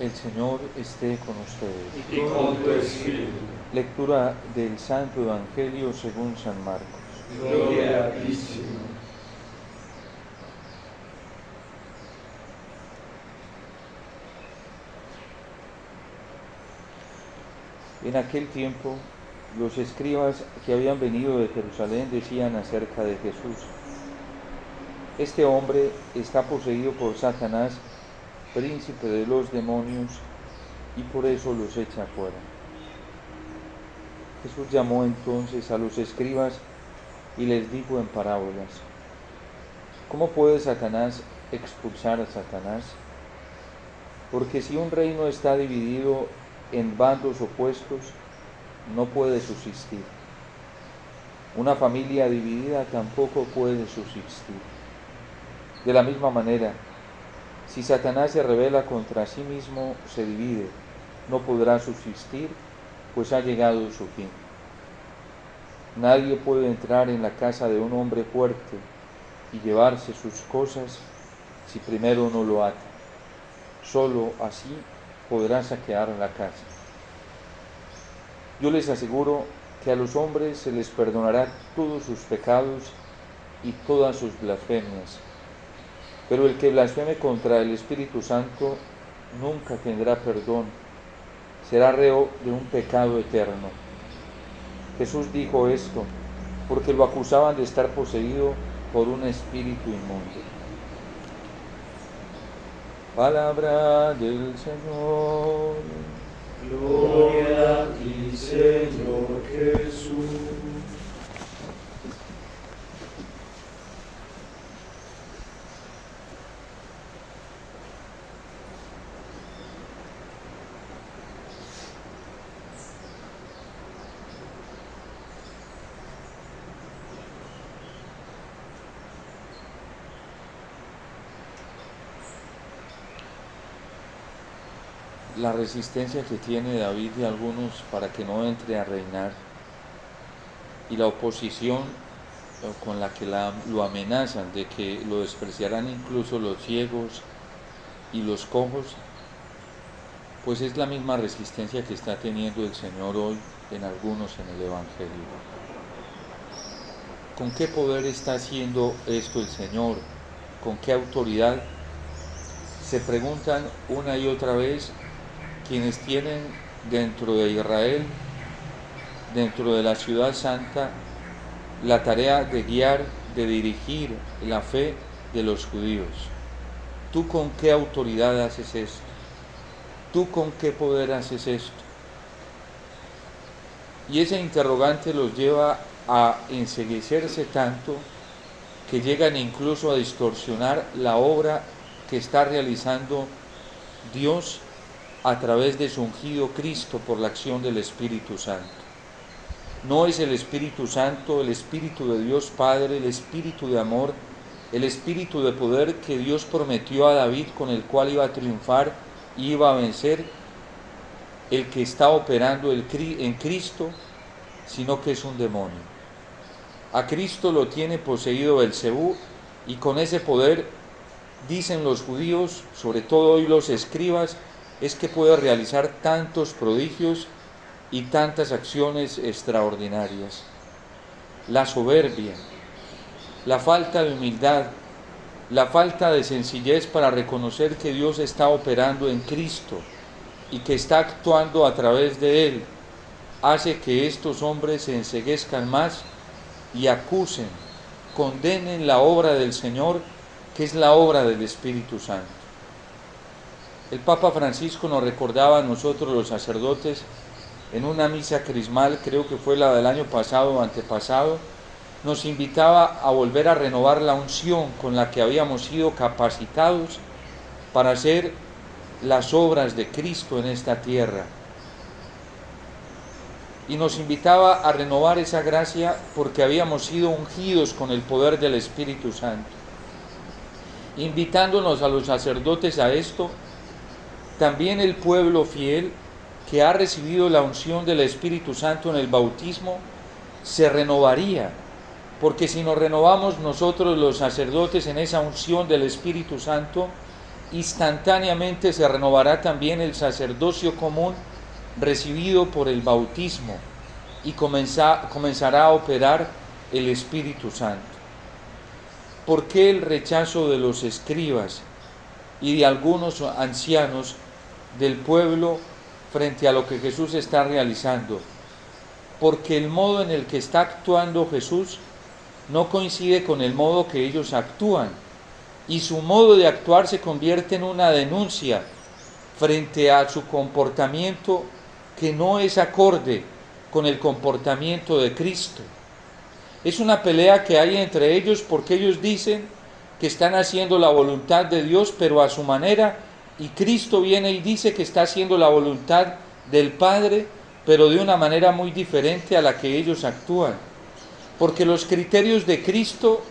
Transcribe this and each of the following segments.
El Señor esté con ustedes. Y con tu espíritu. Lectura del Santo Evangelio según San Marcos. Gloria a ti, Señor. En aquel tiempo, los escribas que habían venido de Jerusalén decían acerca de Jesús: este hombre está poseído por Satanás, príncipe de los demonios, y por eso los echa fuera. Jesús llamó entonces a los escribas y les dijo en parábolas: ¿cómo puede Satanás expulsar a Satanás? Porque si un reino está dividido en bandos opuestos, no puede subsistir. Una familia dividida tampoco puede subsistir. De la misma manera, si Satanás se rebela contra sí mismo, se divide, no podrá subsistir, pues ha llegado su fin. Nadie puede entrar en la casa de un hombre fuerte y llevarse sus cosas si primero no lo ata. Solo así podrá saquear la casa. Yo les aseguro que a los hombres se les perdonará todos sus pecados y todas sus blasfemias, pero el que blasfeme contra el Espíritu Santo nunca tendrá perdón, será reo de un pecado eterno. Jesús dijo esto porque lo acusaban de estar poseído por un espíritu inmundo. Palabra del Señor. Gloria a ti, Señor Jesús. La resistencia que tiene David y algunos para que no entre a reinar, y la oposición con la que lo amenazan de que lo despreciarán incluso los ciegos y los cojos, pues es la misma resistencia que está teniendo el Señor hoy en algunos en el Evangelio. ¿Con qué poder está haciendo esto el Señor? ¿Con qué autoridad? Se preguntan una y otra vez quienes tienen dentro de Israel, dentro de la ciudad santa, la tarea de guiar, de dirigir la fe de los judíos. ¿Tú con qué autoridad haces esto? ¿Tú con qué poder haces esto? Y ese interrogante los lleva a enceguecerse tanto que llegan incluso a distorsionar la obra que está realizando Dios a través de su ungido Cristo por la acción del Espíritu Santo. No es el Espíritu Santo, el Espíritu de Dios Padre, el Espíritu de amor, el Espíritu de poder que Dios prometió a David, con el cual iba a triunfar y iba a vencer, el que está operando en Cristo, sino que es un demonio. A Cristo lo tiene poseído Belcebú, y con ese poder, dicen los judíos, sobre todo hoy los escribas, es que puede realizar tantos prodigios y tantas acciones extraordinarias. La soberbia, la falta de humildad, la falta de sencillez para reconocer que Dios está operando en Cristo y que está actuando a través de Él, hace que estos hombres se enceguezcan más y acusen, condenen la obra del Señor, que es la obra del Espíritu Santo. El Papa Francisco nos recordaba a nosotros los sacerdotes en una misa crismal, creo que fue la del año pasado o antepasado, nos invitaba a volver a renovar la unción con la que habíamos sido capacitados para hacer las obras de Cristo en esta tierra. Y nos invitaba a renovar esa gracia porque habíamos sido ungidos con el poder del Espíritu Santo. Invitándonos a los sacerdotes a esto, también el pueblo fiel que ha recibido la unción del Espíritu Santo en el bautismo se renovaría, porque si nos renovamos nosotros los sacerdotes en esa unción del Espíritu Santo, instantáneamente se renovará también el sacerdocio común recibido por el bautismo y comenzará a operar el Espíritu Santo. ¿Por qué el rechazo de los escribas y de algunos ancianos del pueblo frente a lo que Jesús está realizando? Porque el modo en el que está actuando Jesús no coincide con el modo que ellos actúan, y su modo de actuar se convierte en una denuncia frente a su comportamiento que no es acorde con el comportamiento de Cristo. Es una pelea que hay entre ellos porque ellos dicen que están haciendo la voluntad de Dios, pero a su manera, y Cristo viene y dice que está haciendo la voluntad del Padre, pero de una manera muy diferente a la que ellos actúan. Porque los criterios de Cristo,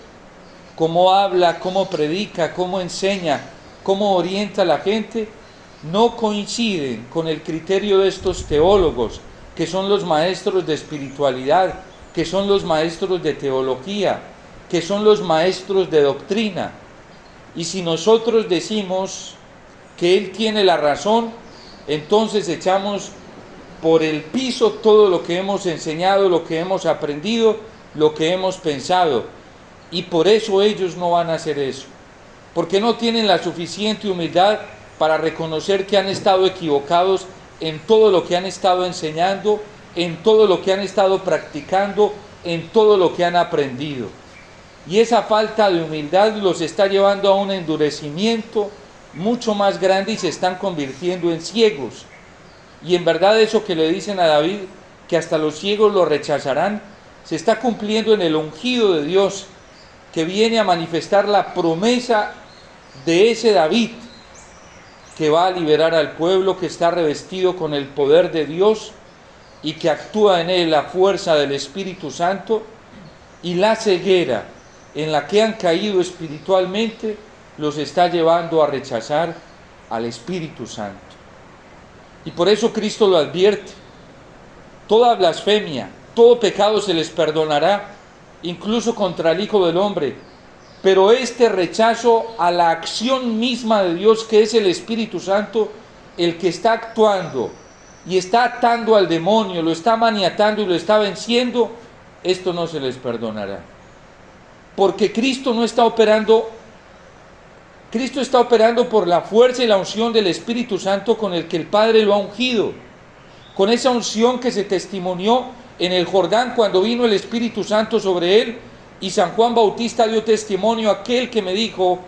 cómo habla, cómo predica, cómo enseña, cómo orienta a la gente, no coinciden con el criterio de estos teólogos, que son los maestros de espiritualidad, que son los maestros de teología, que son los maestros de doctrina. Y si nosotros decimos que Él tiene la razón, entonces echamos por el piso todo lo que hemos enseñado, lo que hemos aprendido, lo que hemos pensado. Y por eso ellos no van a hacer eso, porque no tienen la suficiente humildad para reconocer que han estado equivocados en todo lo que han estado enseñando, en todo lo que han estado practicando, en todo lo que han aprendido. Y esa falta de humildad los está llevando a un endurecimiento mucho más grande y se están convirtiendo en ciegos. Y en verdad eso que le dicen a David, que hasta los ciegos lo rechazarán, se está cumpliendo en el ungido de Dios, que viene a manifestar la promesa de ese David, que va a liberar al pueblo, que está revestido con el poder de Dios y que actúa en él la fuerza del Espíritu Santo, y la ceguera en la que han caído espiritualmente los está llevando a rechazar al Espíritu Santo. Y por eso Cristo lo advierte: toda blasfemia, todo pecado se les perdonará, incluso contra el Hijo del Hombre, pero este rechazo a la acción misma de Dios, que es el Espíritu Santo, el que está actuando y está atando al demonio, lo está maniatando y lo está venciendo, esto no se les perdonará. Porque Cristo no está operando, Cristo está operando por la fuerza y la unción del Espíritu Santo con el que el Padre lo ha ungido, con esa unción que se testimonió en el Jordán cuando vino el Espíritu Santo sobre él, y San Juan Bautista dio testimonio: aquel que me dijo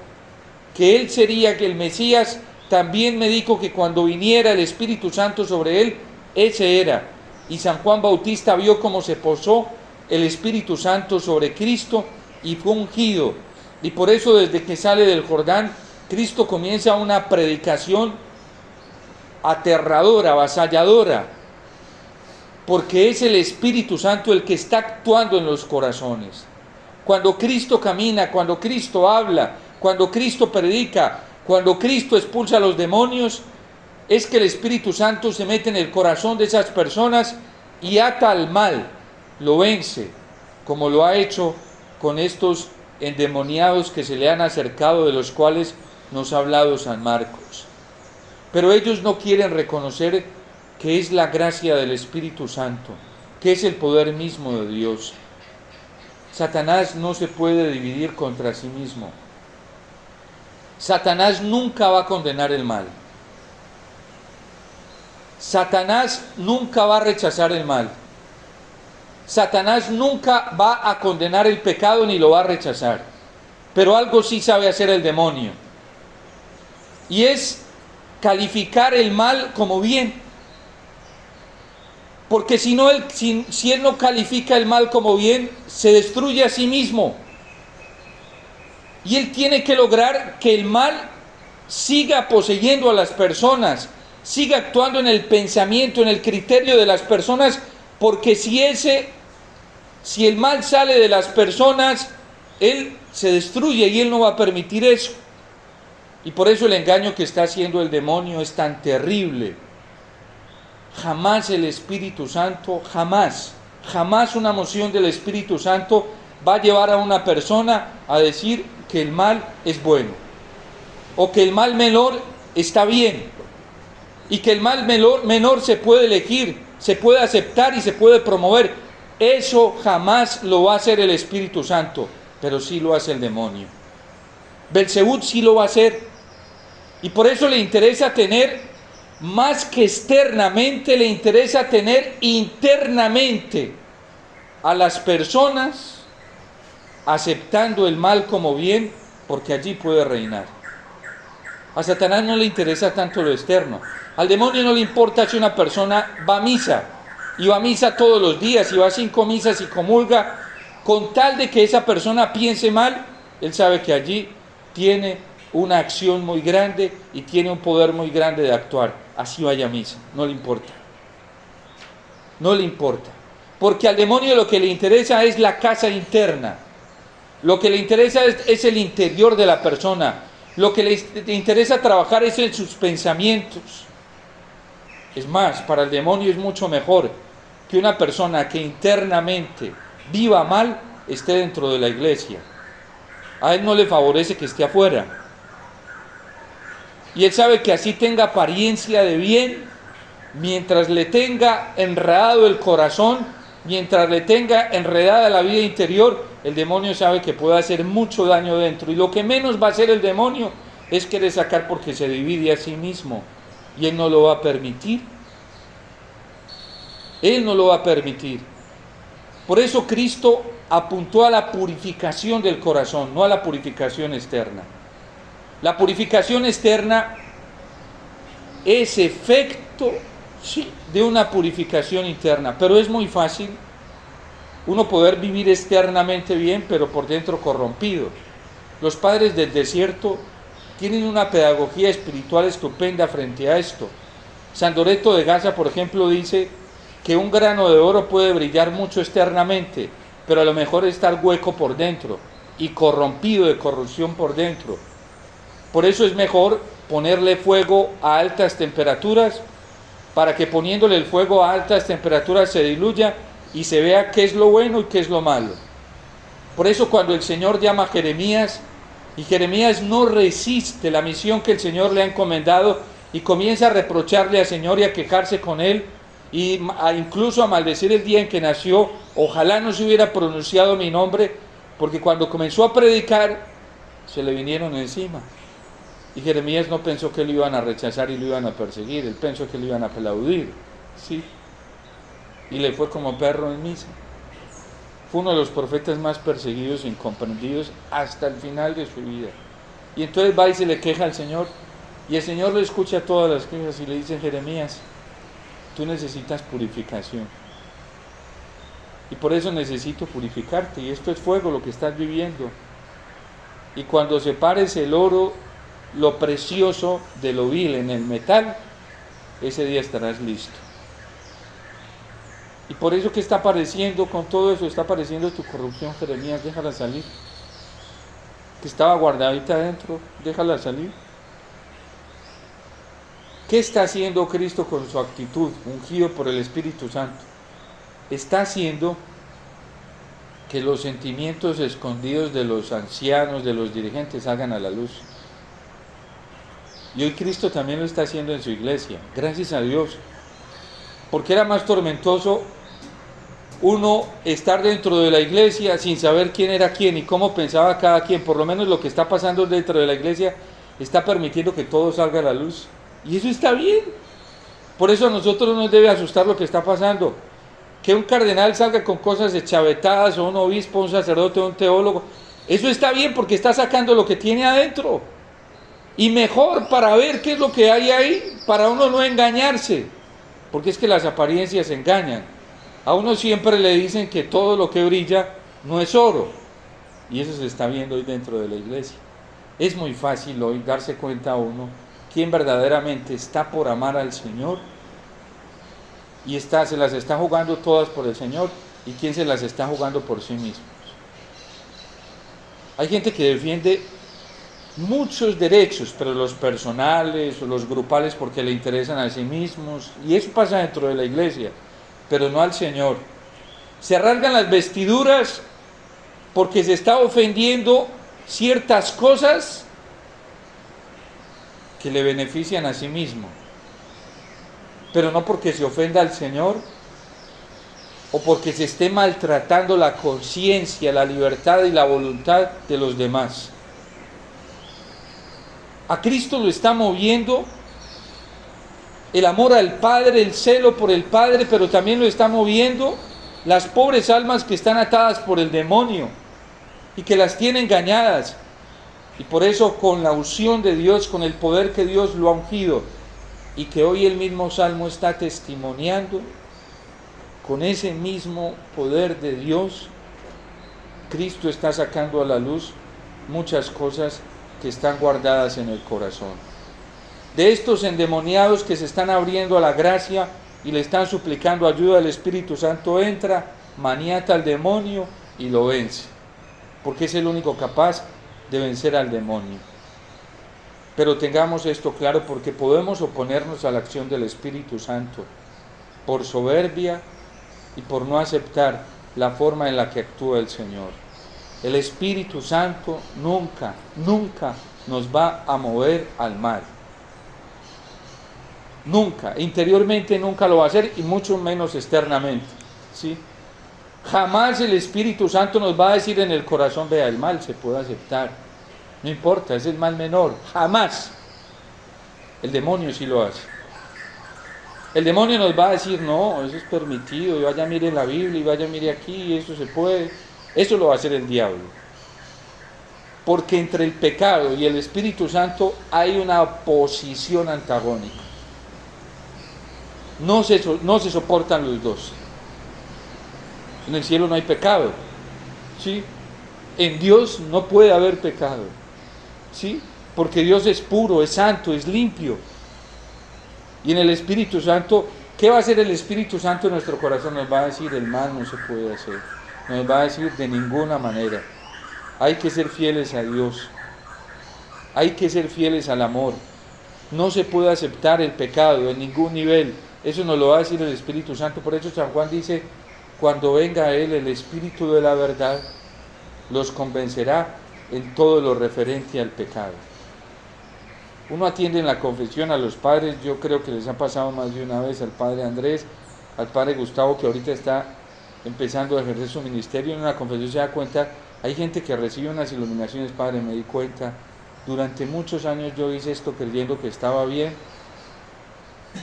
que él sería el Mesías, también me dijo que cuando viniera el Espíritu Santo sobre él, ese era. Y San Juan Bautista vio cómo se posó el Espíritu Santo sobre Cristo y fue ungido. Y por eso desde que sale del Jordán, Cristo comienza una predicación aterradora, avasalladora, porque es el Espíritu Santo el que está actuando en los corazones. Cuando Cristo camina, cuando Cristo habla, cuando Cristo predica, cuando Cristo expulsa a los demonios, es que el Espíritu Santo se mete en el corazón de esas personas y ata al mal, lo vence, como lo ha hecho con estos endemoniados que se le han acercado, de los cuales nos ha hablado San Marcos. Pero ellos no quieren reconocer que es la gracia del Espíritu Santo, que es el poder mismo de Dios. Satanás no se puede dividir contra sí mismo. Satanás nunca va a condenar el mal. Satanás nunca va a rechazar el mal. Satanás nunca va a condenar el pecado ni lo va a rechazar. Pero algo sí sabe hacer el demonio, y es calificar el mal como bien. Porque si él no califica el mal como bien, se destruye a sí mismo. Y él tiene que lograr que el mal siga poseyendo a las personas, siga actuando en el pensamiento, en el criterio de las personas, porque si el mal sale de las personas, él se destruye y él no va a permitir eso. Y por eso el engaño que está haciendo el demonio es tan terrible. Jamás el Espíritu Santo, jamás una moción del Espíritu Santo va a llevar a una persona a decir que el mal es bueno. o que el mal menor está bien, y que el mal menor se puede elegir, se puede aceptar y se puede promover. Eso jamás lo va a hacer el Espíritu Santo, pero sí lo hace el demonio. Belzebú sí lo va a hacer, y por eso le interesa tener, más que externamente, le interesa tener internamente a las personas aceptando el mal como bien, porque allí puede reinar. A Satanás no le interesa tanto lo externo. Al demonio no le importa si una persona va a misa, y va a misa todos los días, y va a 5 misas y comulga, con tal de que esa persona piense mal. Él sabe que allí tiene una acción muy grande y tiene un poder muy grande de actuar. Así vaya a misa, no le importa. No le importa. Porque al demonio lo que le interesa es la casa interna. Lo que le interesa es el interior de la persona. Lo que le interesa trabajar es en sus pensamientos. Es más, para el demonio es mucho mejor que una persona que internamente viva mal esté dentro de la iglesia. A él no le favorece que esté afuera. Y él sabe que así tenga apariencia de bien, mientras le tenga enredado el corazón, mientras le tenga enredada la vida interior, el demonio sabe que puede hacer mucho daño dentro. Y lo que menos va a hacer el demonio es querer sacar, porque se divide a sí mismo. Y él no lo va a permitir. Él no lo va a permitir. Por eso Cristo apuntó a la purificación del corazón, no a la purificación externa. La purificación externa es efecto, sí, de una purificación interna, pero es muy fácil uno poder vivir externamente bien, pero por dentro corrompido. Los padres del desierto tienen una pedagogía espiritual estupenda frente a esto. San Doreto de Gaza, por ejemplo, dice que un grano de oro puede brillar mucho externamente, pero a lo mejor estar hueco por dentro y corrompido de corrupción por dentro. Por eso es mejor ponerle fuego a altas temperaturas, para que poniéndole el fuego a altas temperaturas se diluya y se vea qué es lo bueno y qué es lo malo. Por eso cuando el Señor llama a Jeremías, y Jeremías no resiste la misión que el Señor le ha encomendado, y comienza a reprocharle al Señor y a quejarse con él, y incluso a maldecir el día en que nació. Ojalá no se hubiera pronunciado mi nombre, porque cuando comenzó a predicar se le vinieron encima. Y Jeremías no pensó que lo iban a rechazar y lo iban a perseguir, él pensó que lo iban a aplaudir, ¿sí? Y le fue como perro en misa. Fue uno de los profetas más perseguidos e incomprendidos hasta el final de su vida. Y entonces va y se le queja al Señor, y el Señor le escucha todas las quejas y le dice: Jeremías, tú necesitas purificación, y por eso necesito purificarte, y esto es fuego lo que estás viviendo. Y cuando separes el oro, lo precioso de lo vil en el metal, ese día estarás listo. Y por eso que está apareciendo, con todo eso está apareciendo tu corrupción, Jeremías, déjala salir. Que estaba guardadita adentro, déjala salir. ¿Qué está haciendo Cristo con su actitud, ungido por el Espíritu Santo? Está haciendo que los sentimientos escondidos de los ancianos, de los dirigentes, salgan a la luz. Y hoy Cristo también lo está haciendo en su iglesia, gracias a Dios. Porque era más tormentoso uno estar dentro de la iglesia sin saber quién era quién y cómo pensaba cada quien. Por lo menos lo que está pasando dentro de la iglesia está permitiendo que todo salga a la luz. Y eso está bien. Por eso a nosotros no nos debe asustar lo que está pasando. Que un cardenal salga con cosas deschavetadas, o un obispo, un sacerdote, un teólogo, eso está bien, porque está sacando lo que tiene adentro. Y mejor para ver qué es lo que hay ahí, para uno no engañarse, porque es que las apariencias engañan. A uno siempre le dicen que todo lo que brilla no es oro, y eso se está viendo hoy dentro de la iglesia. Es muy fácil hoy darse cuenta a uno quién verdaderamente está por amar al Señor y se las está jugando todas por el Señor, y quién se las está jugando por sí mismos. Hay gente que defiende muchos derechos, pero los personales o los grupales porque le interesan a sí mismos, y eso pasa dentro de la iglesia, pero no al Señor. Se rasgan las vestiduras porque se está ofendiendo ciertas cosas que le benefician a sí mismo, pero no porque se ofenda al Señor o porque se esté maltratando la conciencia, la libertad y la voluntad de los demás. A Cristo lo está moviendo el amor al Padre, el celo por el Padre, pero también lo está moviendo las pobres almas que están atadas por el demonio y que las tiene engañadas. Y por eso, con la unción de Dios, con el poder que Dios lo ha ungido, y que hoy el mismo Salmo está testimoniando, con ese mismo poder de Dios, Cristo está sacando a la luz muchas cosas que están guardadas en el corazón. De estos endemoniados que se están abriendo a la gracia y le están suplicando ayuda, el Espíritu Santo entra, maniata al demonio y lo vence, porque es el único capaz de vencer al demonio. Pero tengamos esto claro, porque podemos oponernos a la acción del Espíritu Santo por soberbia y por no aceptar la forma en la que actúa el Señor. El Espíritu Santo nunca nos va a mover al mal. Nunca, interiormente nunca lo va a hacer, y mucho menos externamente, ¿sí? Jamás el Espíritu Santo nos va a decir en el corazón, vea, el mal se puede aceptar, no importa, es el mal menor, jamás. El demonio sí lo hace. El demonio nos va a decir, no, eso es permitido, y vaya mire la Biblia, y vaya mire aquí, y eso se puede. Eso lo va a hacer el diablo. Porque entre el pecado y el Espíritu Santo hay una posición antagónica. No se soportan los dos. En el cielo no hay pecado, ¿sí? En Dios no puede haber pecado, ¿sí? Porque Dios es puro, es santo, es limpio. Y en el Espíritu Santo, ¿qué va a hacer el Espíritu Santo en nuestro corazón? Nos va a decir, el mal no se puede hacer. Nos va a decir, de ninguna manera. Hay que ser fieles a Dios. Hay que ser fieles al amor. No se puede aceptar el pecado en ningún nivel. Eso nos lo va a decir el Espíritu Santo. Por eso San Juan dice, cuando venga a Él el Espíritu de la verdad, los convencerá en todo lo referente al pecado. Uno atiende en la confesión a los padres, yo creo que les ha pasado más de una vez, al padre Andrés, al padre Gustavo, que ahorita está empezando a ejercer su ministerio. En una confesión se da cuenta, hay gente que recibe unas iluminaciones, padre, me di cuenta, durante muchos años yo hice esto creyendo que estaba bien,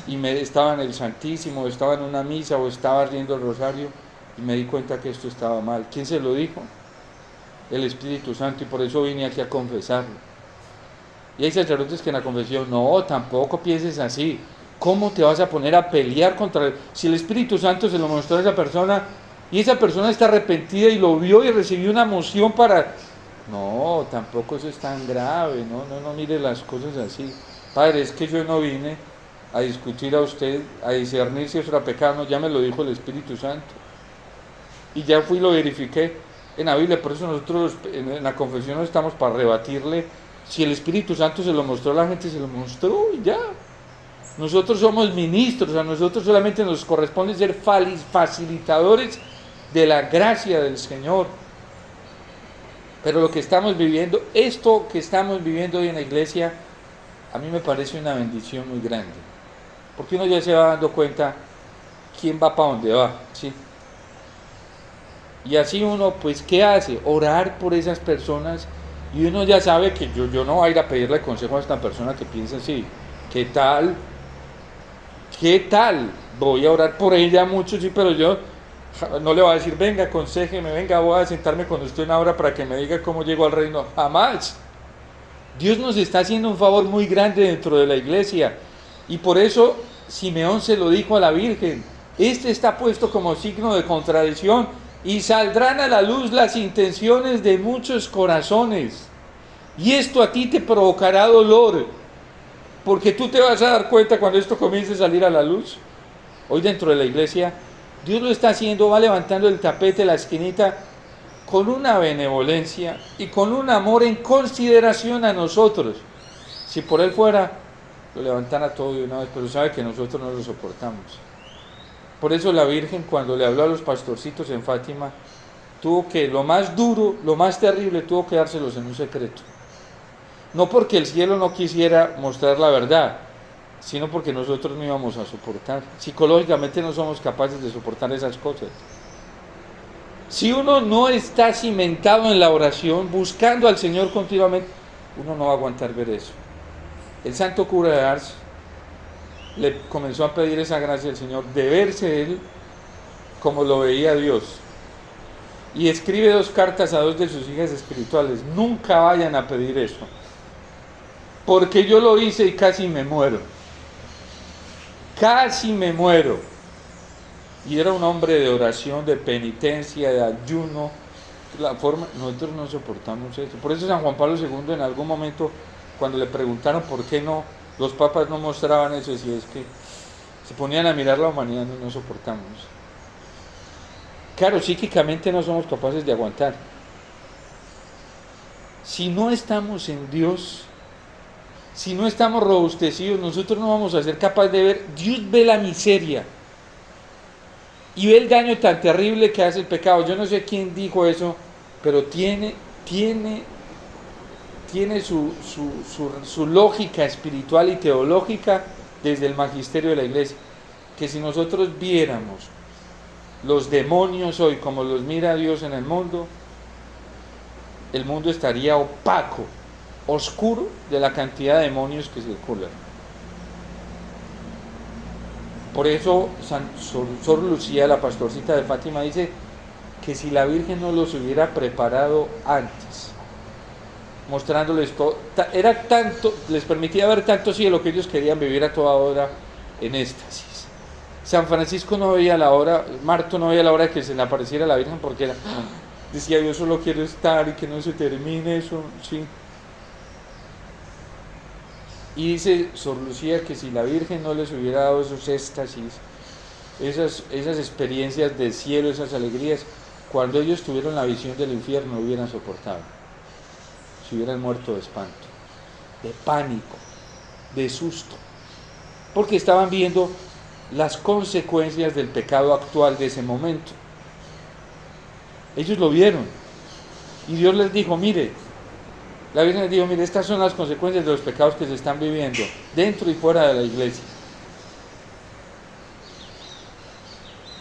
y estaba en el Santísimo, o estaba en una misa, o estaba riendo el rosario, y me di cuenta que esto estaba mal. ¿Quién se lo dijo? El Espíritu Santo, y por eso vine aquí a confesarlo. Y hay sacerdotes que en la confesión, no, tampoco pienses así. ¿Cómo te vas a poner a pelear contra él? Si el Espíritu Santo se lo mostró a esa persona, y esa persona está arrepentida y lo vio y recibió una moción para... No, tampoco eso es tan grave, no mire las cosas así. Padre, es que yo no vine a discutir a usted, a discernir si eso era pecado, no, ya me lo dijo el Espíritu Santo. Y ya fui y lo verifiqué en la Biblia, por eso nosotros en la confesión no estamos para rebatirle. Si el Espíritu Santo se lo mostró a la gente, se lo mostró y ya. Nosotros somos ministros, a nosotros solamente nos corresponde ser facilitadores de la gracia del Señor. Pero lo que estamos viviendo, esto que estamos viviendo hoy en la iglesia, a mí me parece una bendición muy grande. Porque uno ya se va dando cuenta quién va para dónde va, ¿sí? Y así uno, pues, ¿qué hace? Orar por esas personas. Y uno ya sabe que yo no voy a ir a pedirle consejo a esta persona que piensa así. ¿Qué tal? ¿Qué tal? Voy a orar por ella mucho, sí, pero yo no le voy a decir, venga, aconséjeme, venga, voy a sentarme cuando esté en hora para que me diga cómo llego al reino. Jamás. Dios nos está haciendo un favor muy grande dentro de la iglesia. Y por eso Simeón se lo dijo a la Virgen. Este está puesto como signo de contradicción. Y saldrán a la luz las intenciones de muchos corazones. Y esto a ti te provocará dolor. Porque tú te vas a dar cuenta cuando esto comience a salir a la luz. Hoy dentro de la iglesia, Dios lo está haciendo, va levantando el tapete, la esquinita, con una benevolencia y con un amor en consideración a nosotros. Si por Él fuera, lo levantara todo de una vez, pero sabe que nosotros no lo soportamos. Por eso la Virgen, cuando le habló a los pastorcitos en Fátima, tuvo que, lo más duro, lo más terrible, tuvo que dárselos en un secreto. No porque el cielo no quisiera mostrar la verdad, sino porque nosotros no íbamos a soportar. Psicológicamente no somos capaces de soportar esas cosas. Si uno no está cimentado en la oración, buscando al Señor continuamente, uno no va a aguantar ver eso. El santo cura de Ars le comenzó a pedir esa gracia al Señor, de verse él como lo veía Dios. Y escribe 2 cartas a 2 de sus hijas espirituales. Nunca vayan a pedir eso, porque yo lo hice y casi me muero. Casi me muero. Y era un hombre de oración, de penitencia, de ayuno. Nosotros no soportamos eso. Por eso San Juan Pablo II en algún momento, cuando le preguntaron por qué no, los papas no mostraban eso, decía, es que se ponían a mirar la humanidad, no soportamos. Claro, psíquicamente no somos capaces de aguantar. Si no estamos en Dios, si no estamos robustecidos, nosotros no vamos a ser capaces de ver. Dios ve la miseria y ve el daño tan terrible que hace el pecado. Yo no sé quién dijo eso, pero tiene su lógica espiritual y teológica desde el magisterio de la Iglesia. Que si nosotros viéramos los demonios hoy como los mira Dios en el mundo estaría opaco, oscuro de la cantidad de demonios que circulan. Por eso Sor Lucía, la pastorcita de Fátima, dice que si la Virgen no los hubiera preparado antes, mostrándoles todo, era tanto, les permitía ver tanto cielo que ellos querían vivir a toda hora en éxtasis. San Francisco no veía la hora, Marto no veía la hora de que se le apareciera la Virgen, porque decía, yo solo quiero estar y que no se termine eso, sí. Y dice Sor Lucía que si la Virgen no les hubiera dado esos éxtasis, esas experiencias del cielo, esas alegrías, cuando ellos tuvieron la visión del infierno no hubieran soportado, se hubieran muerto de espanto, de pánico, de susto, porque estaban viendo las consecuencias del pecado actual de ese momento. Ellos lo vieron y Dios les dijo, mire, la Virgen les dijo, mire, estas son las consecuencias de los pecados que se están viviendo dentro y fuera de la iglesia.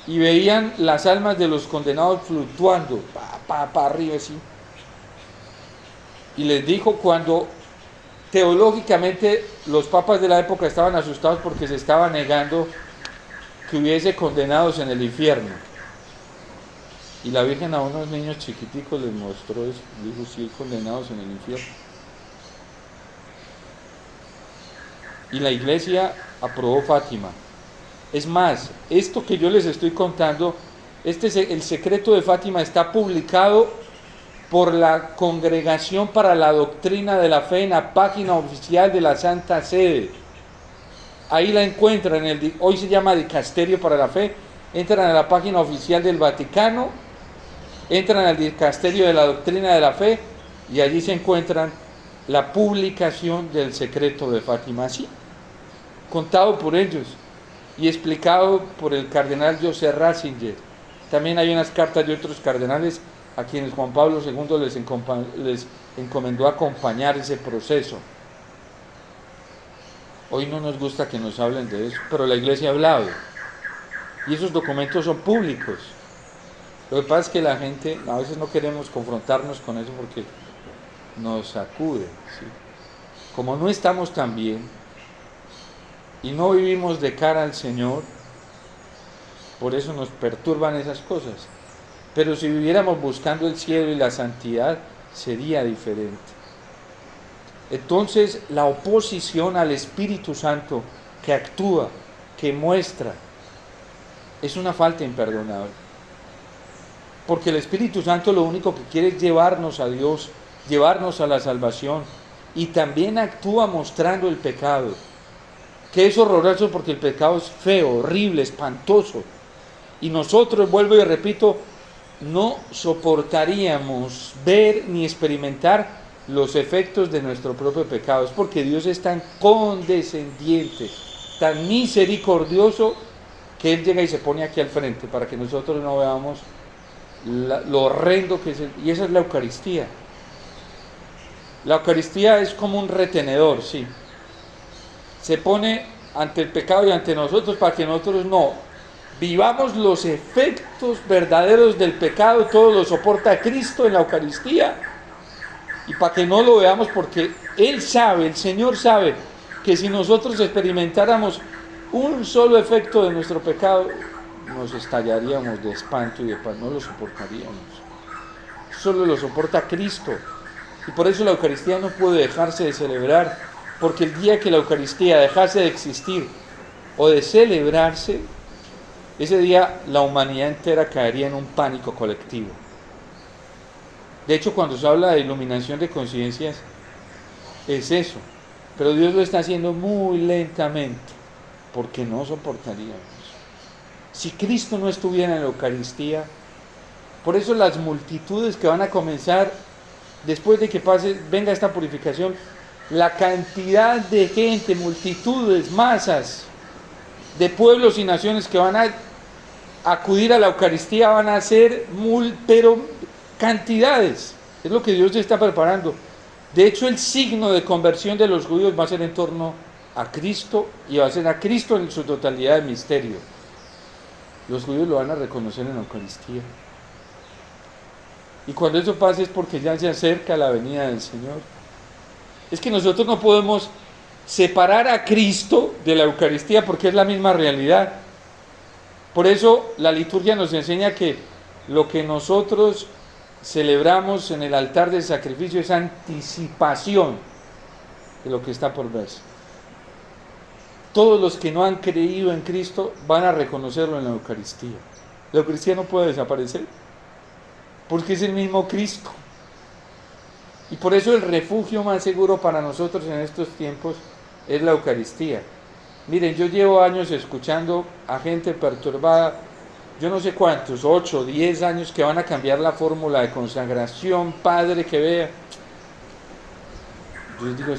Y veían las almas de los condenados fluctuando para arriba así. Y les dijo, cuando teológicamente los papas de la época estaban asustados porque se estaba negando que hubiese condenados en el infierno. Y la Virgen a unos niños chiquiticos les mostró eso, dijo, sí, hay condenados en el infierno. Y la Iglesia aprobó Fátima. Es más, esto que yo les estoy contando, el secreto de Fátima está publicado por la Congregación para la Doctrina de la Fe en la página oficial de la Santa Sede. Ahí la encuentran, hoy se llama Dicasterio para la Fe. Entran a la página oficial del Vaticano, entran al Dicasterio de la Doctrina de la Fe y allí se encuentran la publicación del secreto de Fátima, así, contado por ellos y explicado por el cardenal José Ratzinger. También hay unas cartas de otros cardenales a quienes Juan Pablo II les encomendó acompañar ese proceso. Hoy no nos gusta que nos hablen de eso, pero la Iglesia ha hablado y esos documentos son públicos. Lo que pasa es que la gente, a veces no queremos confrontarnos con eso porque nos sacude, ¿sí? Como no estamos tan bien y no vivimos de cara al Señor, por eso nos perturban esas cosas. Pero si viviéramos buscando el cielo y la santidad, sería diferente. Entonces, la oposición al Espíritu Santo que actúa, que muestra, es una falta imperdonable. Porque el Espíritu Santo lo único que quiere es llevarnos a Dios, llevarnos a la salvación, y también actúa mostrando el pecado, que es horroroso porque el pecado es feo, horrible, espantoso. Y nosotros, vuelvo y repito, no soportaríamos ver ni experimentar los efectos de nuestro propio pecado. Es porque Dios es tan condescendiente, tan misericordioso, que Él llega y se pone aquí al frente para que nosotros no veamos lo horrendo que es. Y esa es la Eucaristía. La Eucaristía es como un retenedor, sí. Se pone ante el pecado y ante nosotros para que nosotros no vivamos los efectos verdaderos del pecado. Todo lo soporta Cristo en la Eucaristía. Y para que no lo veamos, porque Él sabe, el Señor sabe, que si nosotros experimentáramos un solo efecto de nuestro pecado, nos estallaríamos de espanto y de paz, no lo soportaríamos. Solo lo soporta Cristo. Y por eso la Eucaristía no puede dejarse de celebrar, porque el día que la Eucaristía dejase de existir o de celebrarse, ese día la humanidad entera caería en un pánico colectivo. De hecho, cuando se habla de iluminación de conciencias, es eso. Pero Dios lo está haciendo muy lentamente, porque no soportaríamos. Si Cristo no estuviera en la Eucaristía, por eso las multitudes que van a comenzar, después de que venga esta purificación, la cantidad de gente, multitudes, masas, de pueblos y naciones que van a acudir a la Eucaristía van a ser pero cantidades. Es lo que Dios está preparando. De hecho, el signo de conversión de los judíos va a ser en torno a Cristo, y va a ser a Cristo en su totalidad de misterio. Los judíos lo van a reconocer en la Eucaristía. Y cuando eso pase es porque ya se acerca la venida del Señor. Es que nosotros no podemos separar a Cristo de la Eucaristía, porque es la misma realidad. Por eso la liturgia nos enseña que lo que nosotros celebramos en el altar del sacrificio es anticipación de lo que está por verse. Todos los que no han creído en Cristo van a reconocerlo en la Eucaristía. La Eucaristía no puede desaparecer, porque es el mismo Cristo. Y por eso el refugio más seguro para nosotros en estos tiempos es la Eucaristía. Miren, yo llevo años escuchando a gente perturbada, yo no sé cuántos, 8, 10 años, que van a cambiar la fórmula de consagración, Padre, que vea. Yo les digo,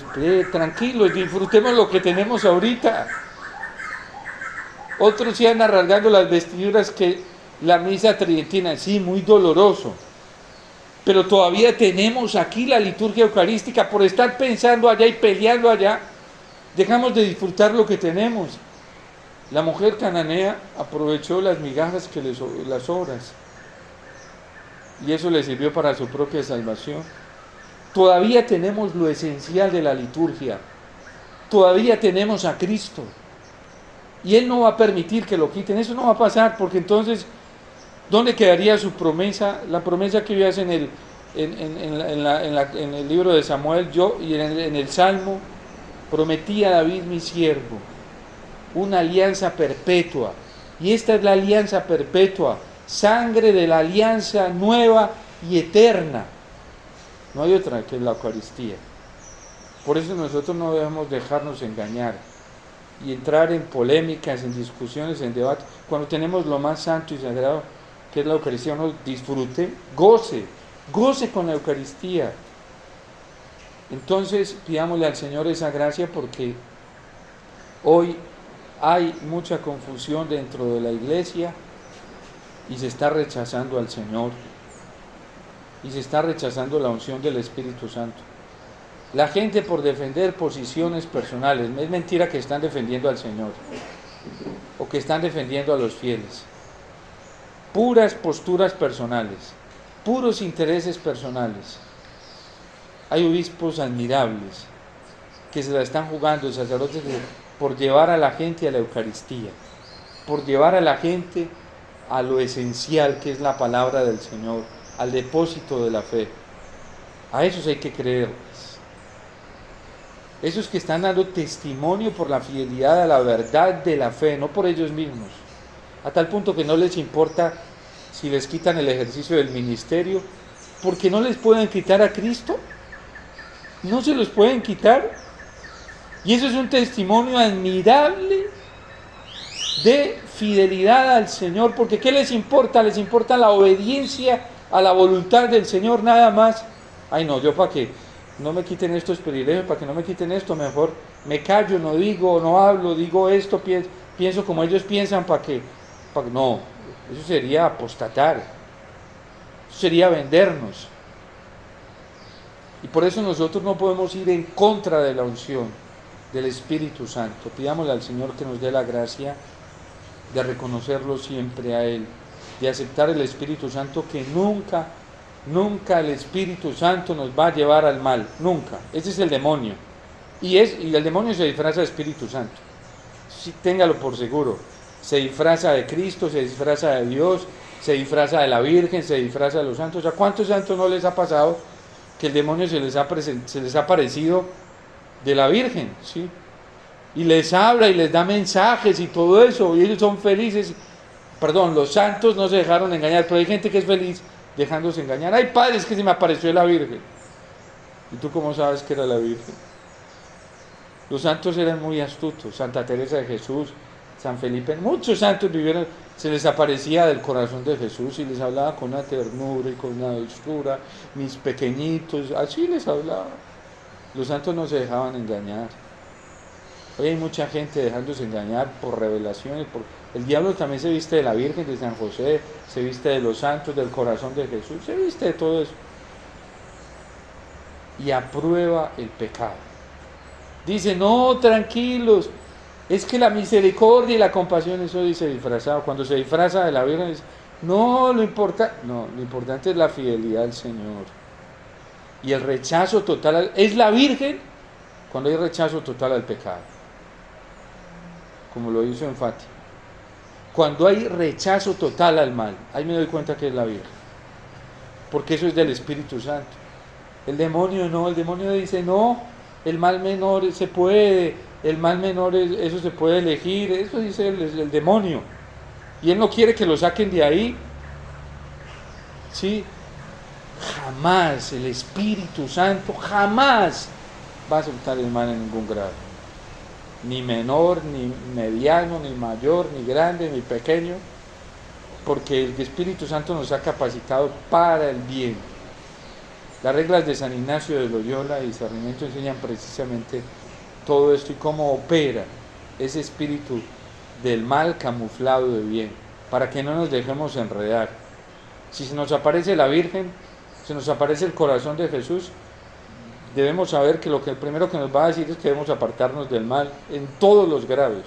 tranquilos, disfrutemos lo que tenemos ahorita. Otros iban rasgando las vestiduras, que la misa tridentina, sí, muy doloroso. Pero todavía tenemos aquí la liturgia eucarística. Por estar pensando allá y peleando allá, dejamos de disfrutar lo que tenemos. La mujer cananea aprovechó las migajas las sobras, y eso le sirvió para su propia salvación. Todavía tenemos lo esencial de la liturgia. Todavía tenemos a Cristo. Y Él no va a permitir que lo quiten. Eso no va a pasar, porque entonces, ¿dónde quedaría su promesa? La promesa que hace en el libro de Samuel, y en el Salmo: prometí a David mi siervo una alianza perpetua. Y esta es la alianza perpetua, sangre de la alianza nueva y eterna. No hay otra que la Eucaristía. Por eso nosotros no debemos dejarnos engañar y entrar en polémicas, en discusiones, en debates, cuando tenemos lo más santo y sagrado, que es la Eucaristía. Uno disfrute, goce con la Eucaristía. Entonces pidámosle al Señor esa gracia, porque hoy hay mucha confusión dentro de la iglesia y se está rechazando al Señor, y se está rechazando la unción del Espíritu Santo. La gente, por defender posiciones personales, es mentira que están defendiendo al Señor o que están defendiendo a los fieles. Puras posturas personales, puros intereses personales. Hay obispos admirables que se la están jugando, sacerdotes, por llevar a la gente a la Eucaristía, por llevar a la gente a lo esencial, que es la palabra del Señor, al depósito de la fe. A esos hay que creerles. Esos que están dando testimonio por la fidelidad a la verdad de la fe, no por ellos mismos, a tal punto que no les importa si les quitan el ejercicio del ministerio, porque no les pueden quitar a Cristo. No se los pueden quitar. Y eso es un testimonio admirable de fidelidad al Señor, porque ¿qué les importa? Les importa la obediencia a la voluntad del Señor, nada más. Ay no, yo para que no me quiten estos privilegios, para que no me quiten esto, mejor me callo, no digo, no hablo, digo esto, pienso como ellos piensan, no, eso sería apostatar, eso sería vendernos. Y por eso nosotros no podemos ir en contra de la unción del Espíritu Santo. Pidámosle al Señor que nos dé la gracia de reconocerlo siempre a Él, de aceptar el Espíritu Santo, que nunca, nunca el Espíritu Santo nos va a llevar al mal, nunca. Ese es el demonio. Y el demonio se disfraza de Espíritu Santo. Sí, téngalo por seguro. Se disfraza de Cristo, se disfraza de Dios, se disfraza de la Virgen, se disfraza de los santos. ¿A cuántos santos no les ha pasado que el demonio se les ha parecido de la Virgen? ¿Sí? Y les habla y les da mensajes y todo eso, y ellos son felices. Perdón, los santos no se dejaron engañar, pero hay gente que es feliz dejándose engañar. Ay, padre, es que se me apareció la Virgen. ¿Y tú cómo sabes que era la Virgen? Los santos eran muy astutos. Santa Teresa de Jesús, San Felipe, muchos santos vivieron, se les aparecía del corazón de Jesús y les hablaba con una ternura y con una dulzura, mis pequeñitos, así les hablaba. Los santos no se dejaban engañar. Hoy hay mucha gente dejándose engañar por revelaciones. El diablo también se viste de la Virgen, de San José, se viste de los santos, del corazón de Jesús, se viste de todo eso. Y aprueba el pecado. Dice, no, tranquilos, es que la misericordia y la compasión, eso dice disfrazado. Cuando se disfraza de la Virgen, dice, no, lo importante es la fidelidad al Señor. Y el rechazo total, es la Virgen cuando hay rechazo total al pecado, como lo hizo en Fátima. Cuando hay rechazo total al mal, ahí me doy cuenta que es la Virgen, porque eso es del Espíritu Santo. El demonio no, el demonio dice, no, el mal menor se puede, el mal menor eso se puede elegir, eso dice el demonio, y él no quiere que lo saquen de ahí. ¿Sí? Jamás el Espíritu Santo jamás va a aceptar el mal en ningún grado, ni menor, ni mediano, ni mayor, ni grande, ni pequeño, porque el Espíritu Santo nos ha capacitado para el bien. Las reglas de San Ignacio de Loyola y Sarmiento enseñan precisamente todo esto y cómo opera ese espíritu del mal camuflado de bien, para que no nos dejemos enredar. Si se nos aparece la Virgen, se nos aparece el corazón de Jesús, debemos saber que lo primero que nos va a decir es que debemos apartarnos del mal en todos los grados.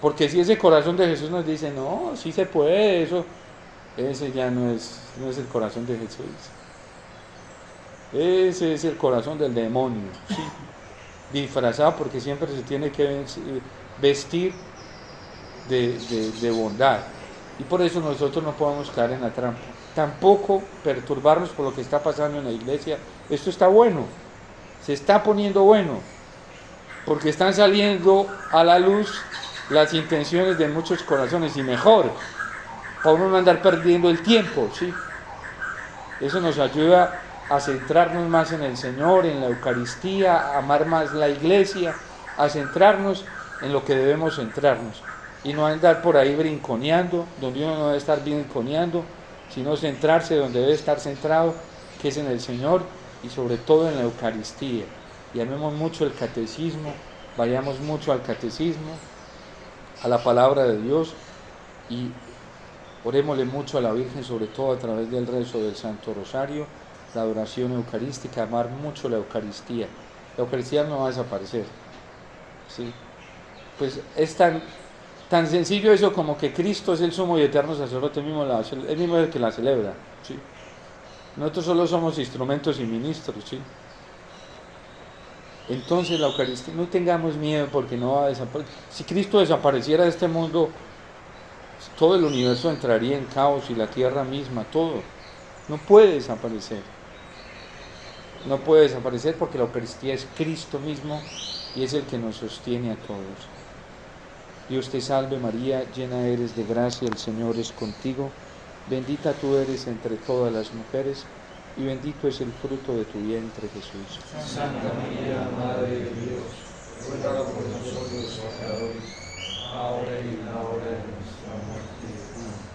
Porque si ese corazón de Jesús nos dice, no, sí se puede, eso, ese ya no es el corazón de Jesús. Ese es el corazón del demonio, ¿sí? Disfrazado, porque siempre se tiene que vestir de bondad. Y por eso nosotros no podemos caer en la trampa. Tampoco perturbarnos por lo que está pasando en la iglesia. Esto está bueno, se está poniendo bueno, porque están saliendo a la luz las intenciones de muchos corazones, y mejor, para uno no andar perdiendo el tiempo, ¿sí? Eso nos ayuda a centrarnos más en el Señor, en la Eucaristía, a amar más la iglesia, a centrarnos en lo que debemos centrarnos, y no andar por ahí brinconeando, donde uno no debe estar brinconeando, sino centrarse donde debe estar centrado, que es en el Señor y sobre todo en la Eucaristía. Y amemos mucho el catecismo, vayamos mucho al catecismo, a la palabra de Dios, y orémosle mucho a la Virgen, sobre todo a través del rezo del Santo Rosario, la adoración eucarística, amar mucho la Eucaristía. La Eucaristía no va a desaparecer, ¿sí? Pues es tan sencillo eso como que Cristo es el sumo y eterno sacerdote, él mismo es el que la celebra, ¿sí? Nosotros solo somos instrumentos y ministros, ¿sí? Entonces la Eucaristía, no tengamos miedo porque no va a desaparecer. Si Cristo desapareciera de este mundo, todo el universo entraría en caos, y la tierra misma, todo. No puede desaparecer. No puede desaparecer porque la Eucaristía es Cristo mismo y es el que nos sostiene a todos. Dios te salve María, llena eres de gracia, el Señor es contigo. Bendita tú eres entre todas las mujeres, y bendito es el fruto de tu vientre, Jesús. Santa María, Madre de Dios, ruega por nosotros pecadores, ahora y en la hora de nuestra muerte. Amén.